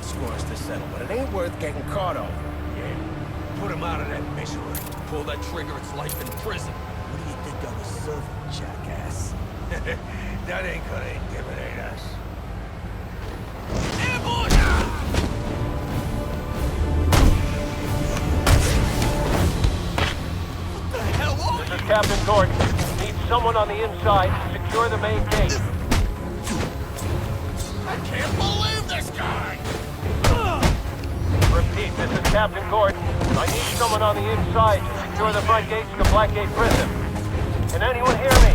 scores to settle, but it ain't worth getting caught over. Yeah. Put him out of that misery. Pull that trigger, it's life in prison. What do you think I was serving, jackass? That ain't gonna intimidate us. This is Captain Gordon. Need someone on the inside to secure the main gate. I can't believe this guy! Repeat, this is Captain Gordon. I need someone on the inside to secure the front gates to Blackgate Prison. Can anyone hear me?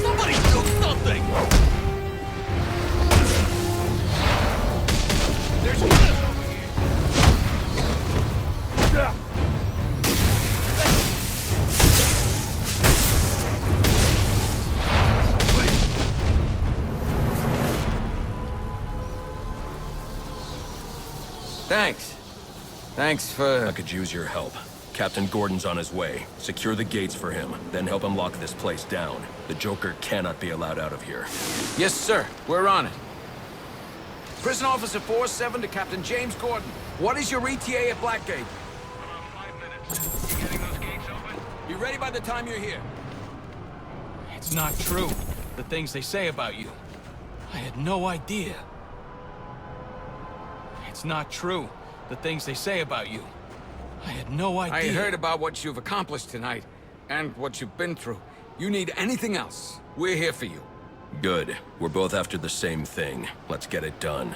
Somebody do something! There's gas over here! Thanks for... I could use your help. Captain Gordon's on his way. Secure the gates for him, then help him lock this place down. The Joker cannot be allowed out of here. Yes, sir. We're on it. Prison Officer 4-7 to Captain James Gordon. What is your ETA at Blackgate? About 5 minutes. You getting those gates open? Be ready by the time you're here. It's not true. The things they say about you. I had no idea. It's not true. The things they say about you. I had no idea. I heard about what you've accomplished tonight, and what you've been through. You need anything else, we're here for you. Good. We're both after the same thing. Let's get it done.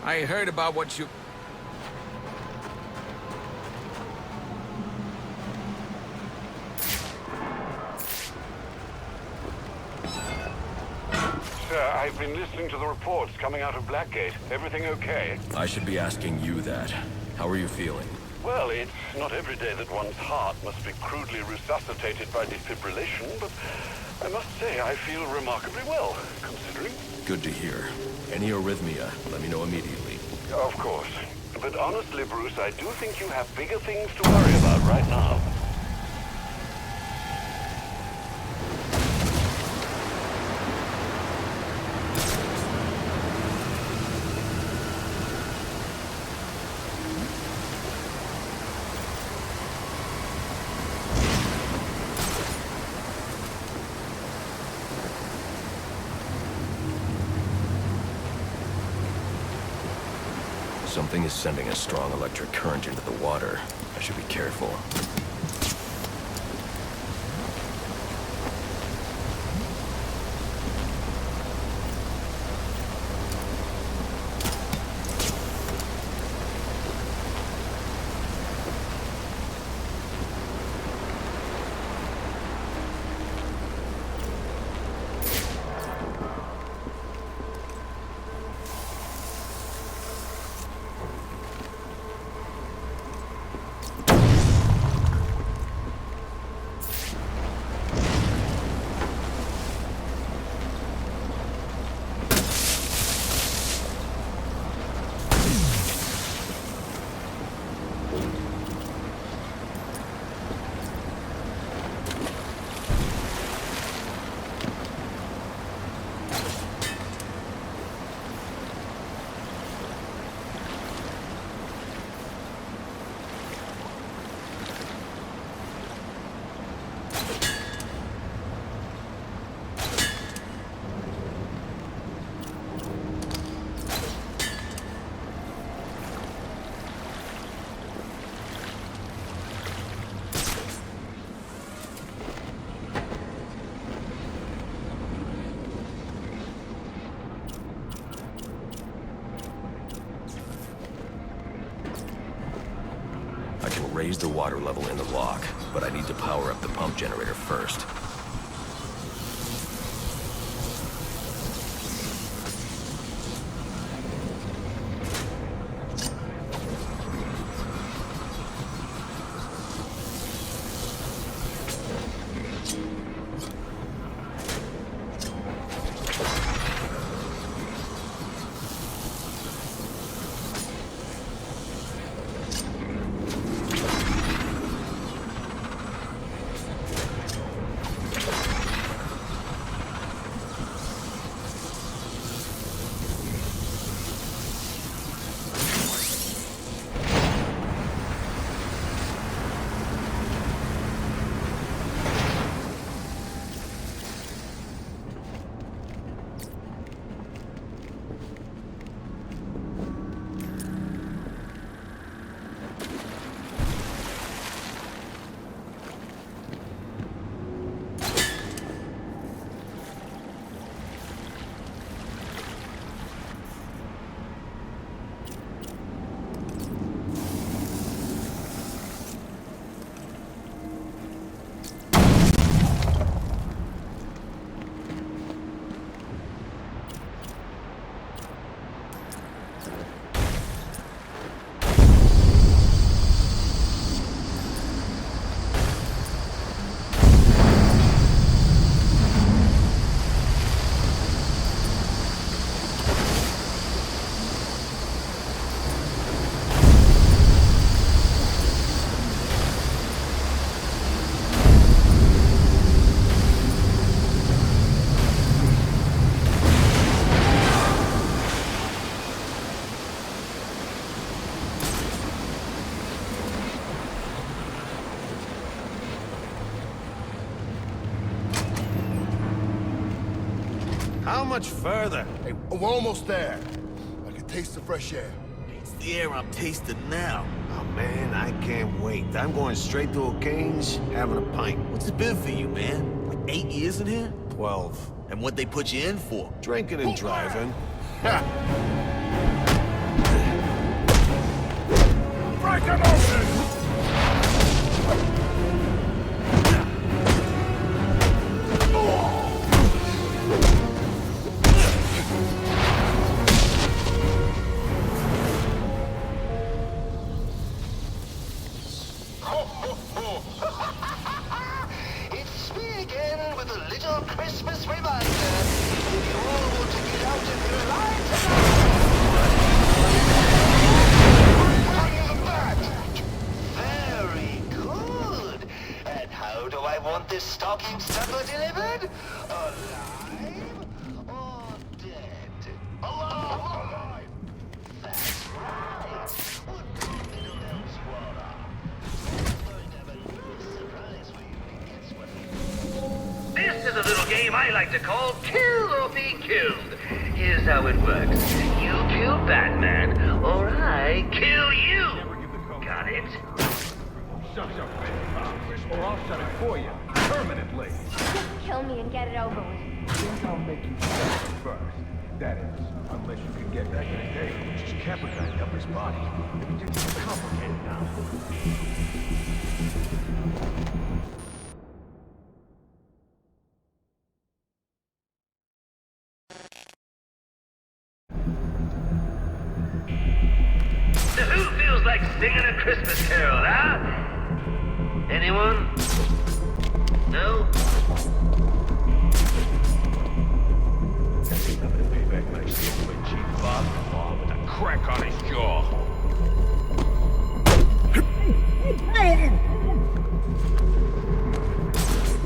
I heard about what you... Sir, I've been listening to the reports coming out of Blackgate. Everything okay? I should be asking you that. How are you feeling? Well, it's not every day that one's heart must be crudely resuscitated by defibrillation, but I must say I feel remarkably well, considering. Good to hear. Any arrhythmia, let me know immediately. Of course. But honestly, Bruce, I do think you have bigger things to worry about right now. Something is sending a strong electric current into the water. I should be careful. I can raise the water level in the lock, but I need to power up the pump generator first. How much further? Hey, we're almost there. I can taste the fresh air. It's the air I'm tasting now. Oh, man, I can't wait. I'm going straight to O'Kane's, having a pint. What's it been for you, man? Like 8 years in here? 12. And what'd they put you in for? Drinking and driving. Break him open! It's me again with a little Christmas reminder. If you all want to get out of your lives very good. And how do I want this stocking stuffer delivered? Alive or dead? Alive! That's right. What could little else water? This is a little game I like to call Kill or Be Killed. Here's how it works. You kill Batman, or I kill you. Got it? Shut your face, or I'll shut it for you, permanently. Just kill me and get it over with. I think I'll make you suffer first. That is, unless you can get back in a day and just capitalize up his body. It's just complicated now. So who feels like singing a Christmas carol, huh? Anyone? No? Ain't nothing to pay back when I steal my cheap father-in-law with a crack on his jaw.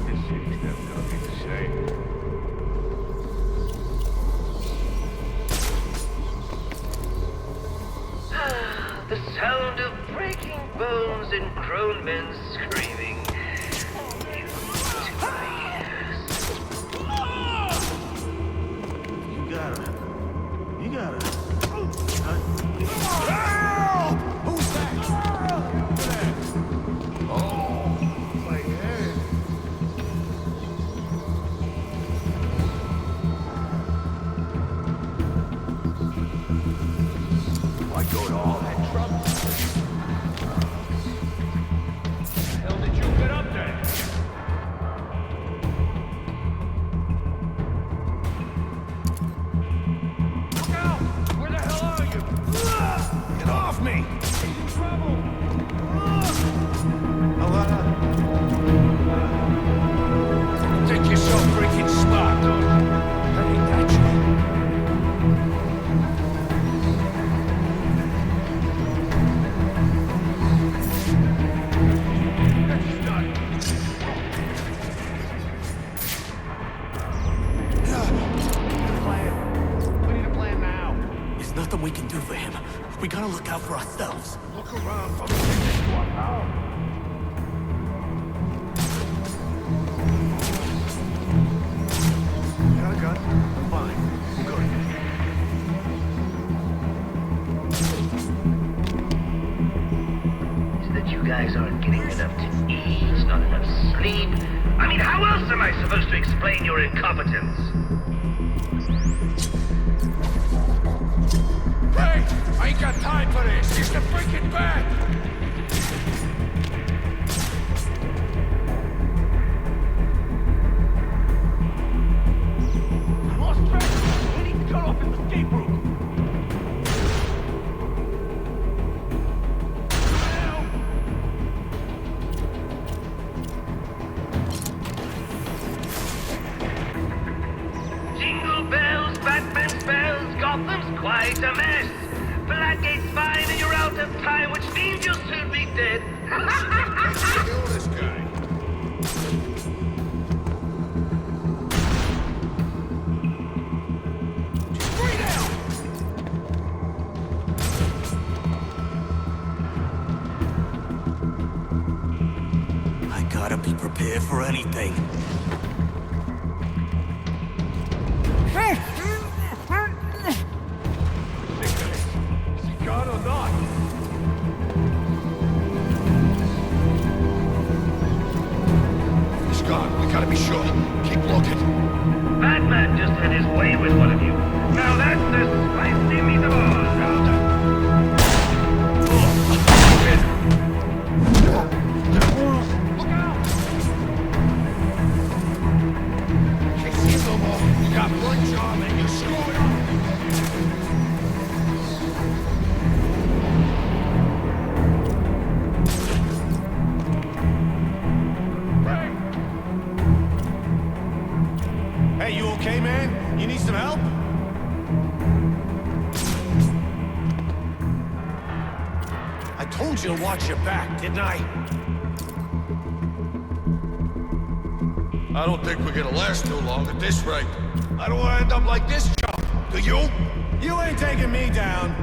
This city's got nothing to say. The sound of breaking bones and grown men screaming. You gotta... Who's that? Oh, my head. Why go to all that trouble? The hell did you get up there? Look out! Where the hell are you? Get off me! He's in trouble! Think you're so freaking smart, don't you? That ain't that true. That's done. We need a plan now. There's nothing we can do for him. We gotta look out for ourselves. Look around for this one now. Got a gun? Fine. We'll go to Is that you guys aren't getting enough to eat, not enough sleep? I mean, how else am I supposed to explain your incompetence? Hey! I ain't got time for this! It's the freaking back! I lost track! We need to cut off his escape route! Jingle bells, Batman spells, Gotham's quite a mess. Blackgate's fine and you're out of time, which means you'll soon be dead. Kill this guy! Free now! I gotta be prepared for anything. Hey! gone. We gotta be sure. Keep looking. Batman just had his way with one of you. Now that's the spicy meatball. Look out! Can't see no more. You got one job and you're screwing up. Hey, you okay, man? You need some help? I told you to watch your back, didn't I? I don't think we're gonna last too long at this rate. I don't want to end up like this chump. Do you? You ain't taking me down.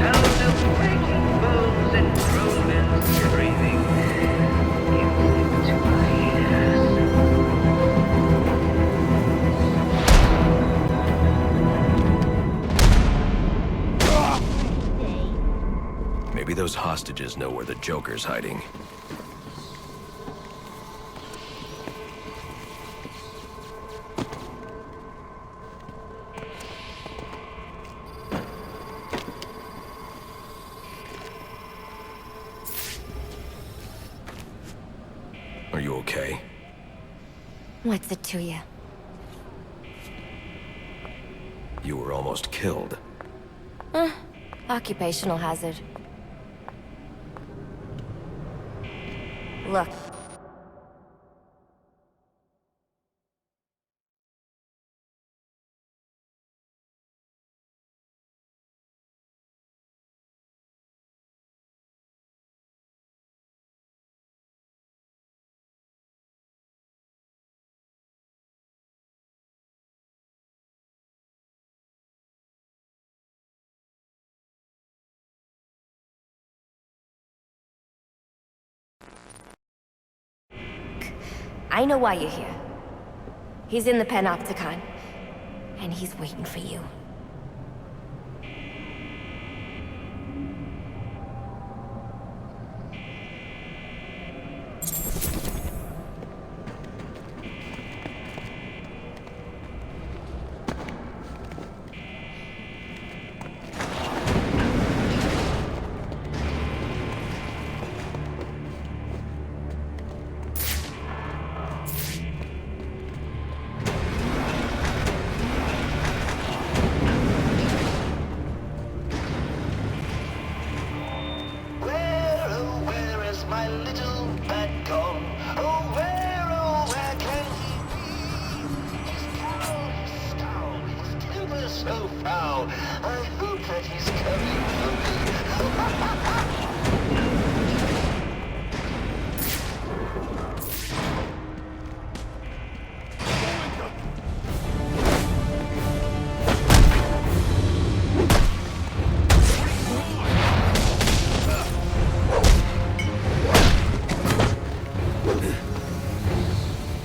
Sound of breaking bones and groans breathing. Into my ears. Maybe those hostages know where the Joker's hiding. Are you okay? What's it to you? You were almost killed. Occupational hazard. Look. I know why you're here. He's in the Panopticon, and he's waiting for you. Where is my little bat gone? Oh, where can he be? His cowl, his scowl, his temper so foul. I hope that he's coming for me.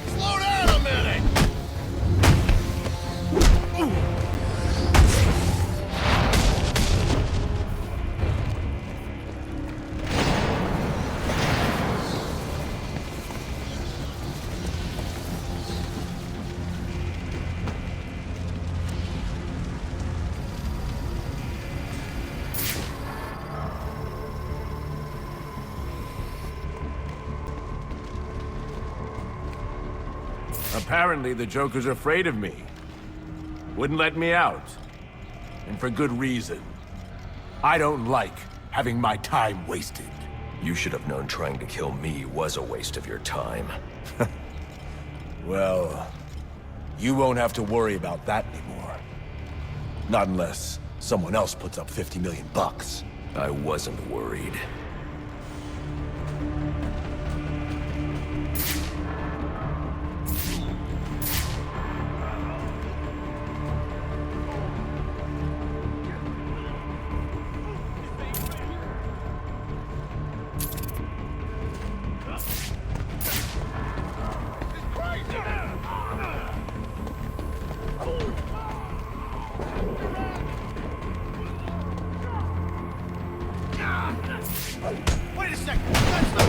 Slow down a minute! Apparently, the Joker's afraid of me. Wouldn't let me out. And for good reason. I don't like having my time wasted. You should have known trying to kill me was a waste of your time. Well, you won't have to worry about that anymore. Not unless someone else puts up 50 million bucks. I wasn't worried. Wait a second! That's the...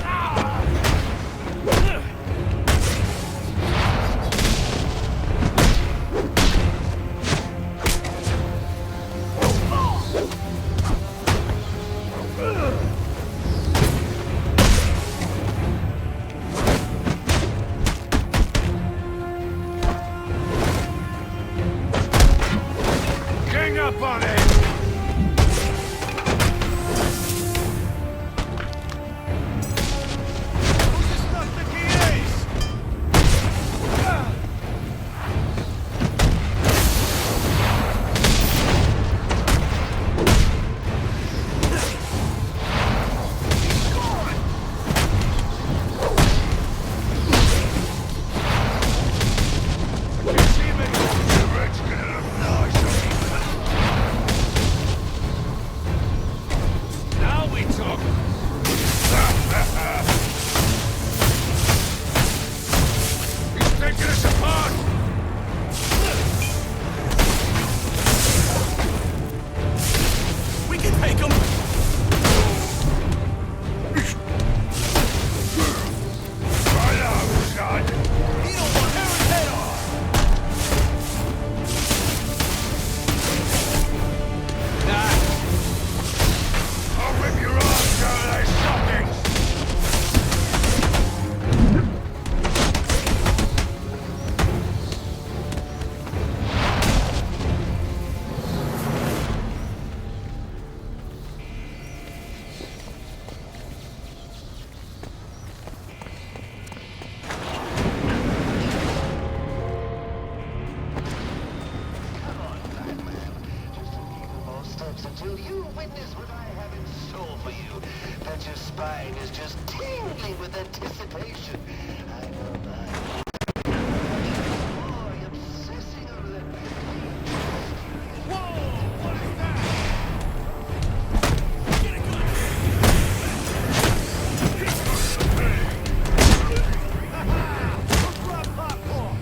Gang up on it! Until you witness what I have in store for you, that your spine is just tingling with anticipation. I know that. Boy, obsessing over that. Whoa! What is that? Get a gun! Grab popcorn!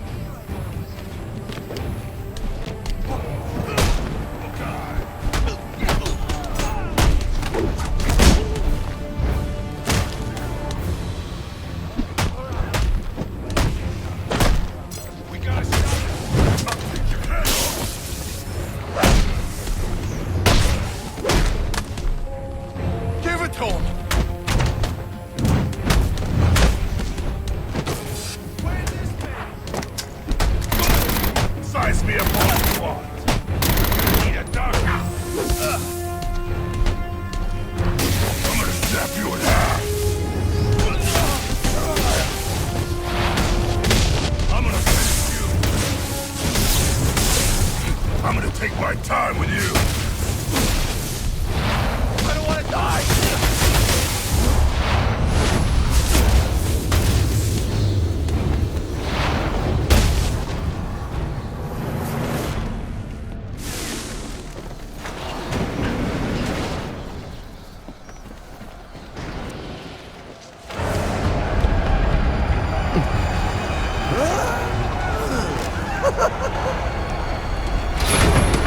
Size me up all you want. Need a doctor. I'm gonna snap you in half. I'm gonna finish you. I'm gonna take my time with you. I don't wanna die.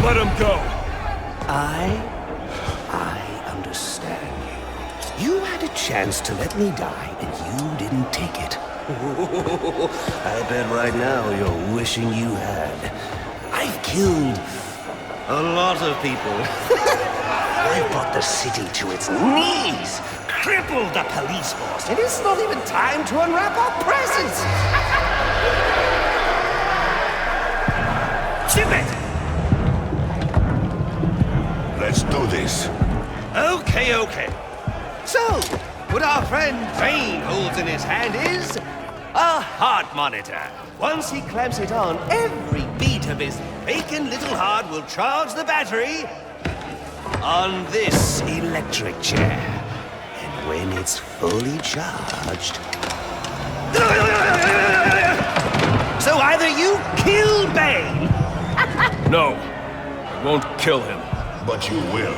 Let him go. I understand you. You had a chance to let me die, and you didn't take it. I bet right now you're wishing you had. I've killed a lot of people. I've brought the city to its knees, crippled the police force, and it's not even time to unwrap our presents. Chip it! Let's do this. Okay. So, What our friend Bane holds in his hand is a heart monitor. Once he clamps it on, every beat of his bacon little heart will charge the battery on this electric chair. And when it's fully charged... So either you kill Bane... No, I won't kill him. But you will.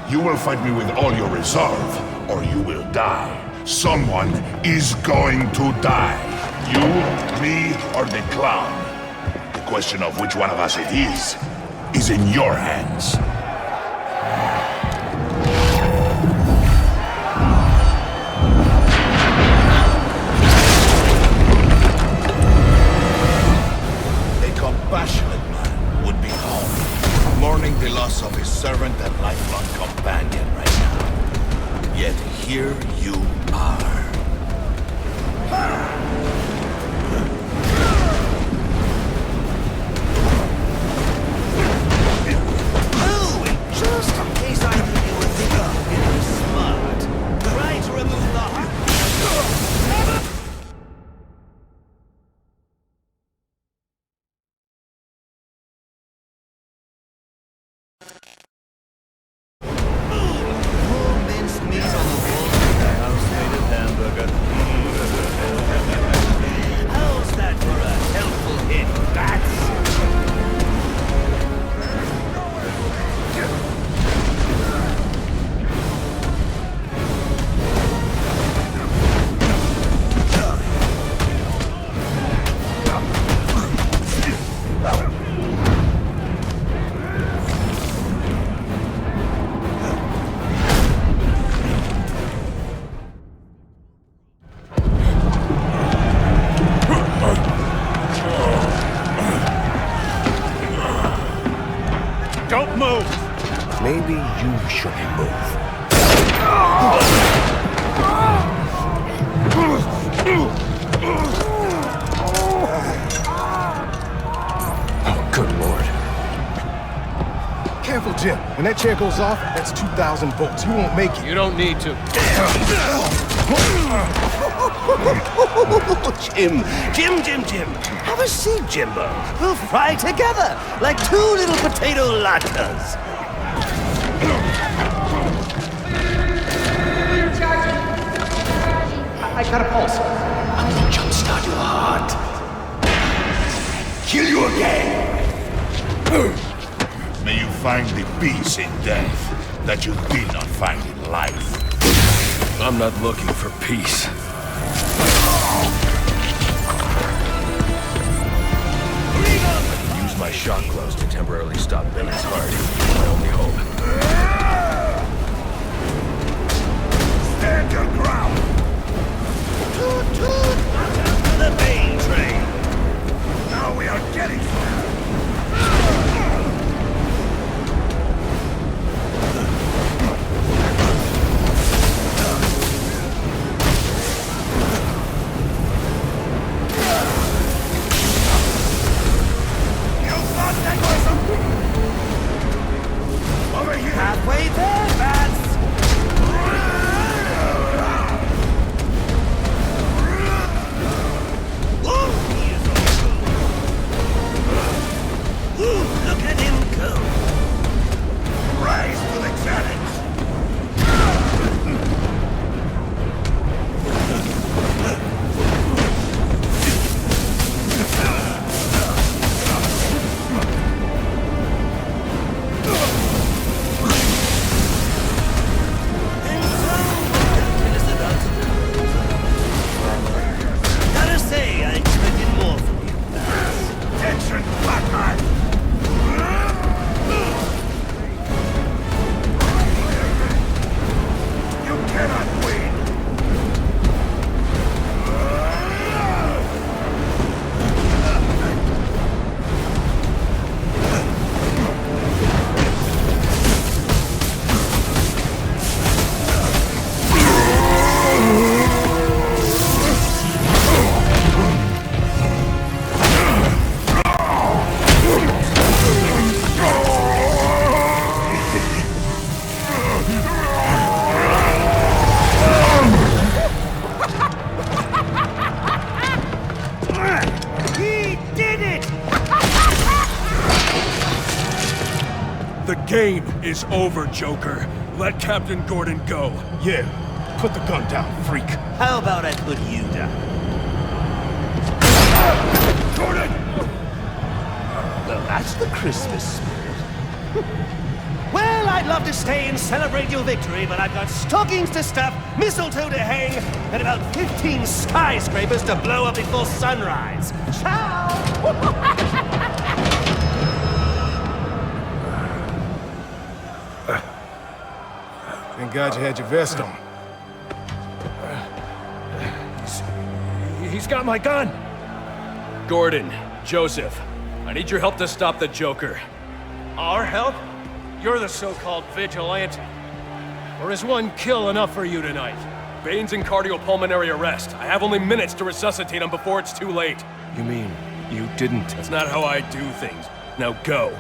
You will fight me with all your resolve, or you will die. Someone is going to die. You, me, or the clown. The question of which one of us it is in your hands. A compassionate man would be home, mourning the loss of his servant and lifelong companion right now. Yet here you are. Just in case I think you would think of getting smart, try to remove the heart. More minced meat on the wall than a house-made hamburger. How's that for a helpful hit, bats? Don't move! Maybe you shouldn't move. Oh, good lord. Careful, Jim. When that chair goes off, that's 2,000 volts. You won't make it. You don't need to. Jim. Have a seat, Jimbo. We'll fry together like two little potato latkes. I got a pulse. I'm gonna jumpstart your heart. Kill you again! May you find the peace in death that you did not find in life. I'm not looking for peace. Use my shock gloves to temporarily stop Bane's heart. My only hope. Stand your ground! Toot toot! The Bane train! Now we are getting somewhere! game is over, Joker. Let Captain Gordon go. Yeah, put the gun down, freak. How about I put you down? Gordon! Well, that's the Christmas spirit. Well, I'd love to stay and celebrate your victory, but I've got stockings to stuff, mistletoe to hang, and about 15 skyscrapers to blow up before sunrise. Ciao! Thank God you had your vest on. He's got my gun! Gordon, Joseph, I need your help to stop the Joker. Our help? You're the so-called vigilante. Or is one kill enough for you tonight? Bane's in cardiopulmonary arrest. I have only minutes to resuscitate him before it's too late. You mean you didn't? That's not how I do things. Now go.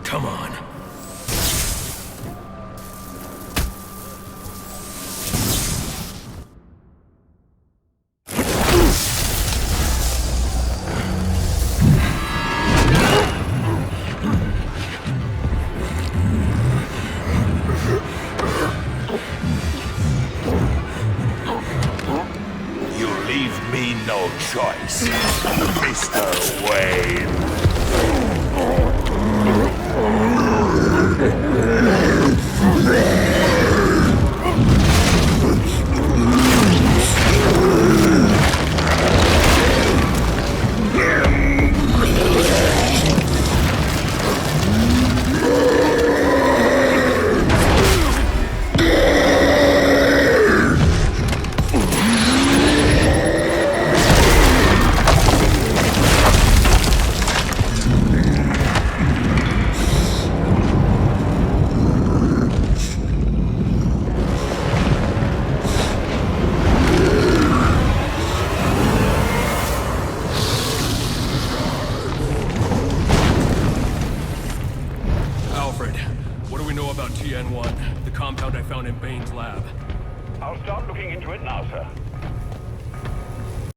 Come on. You leave me no choice, Mr. Wayne. Yeah.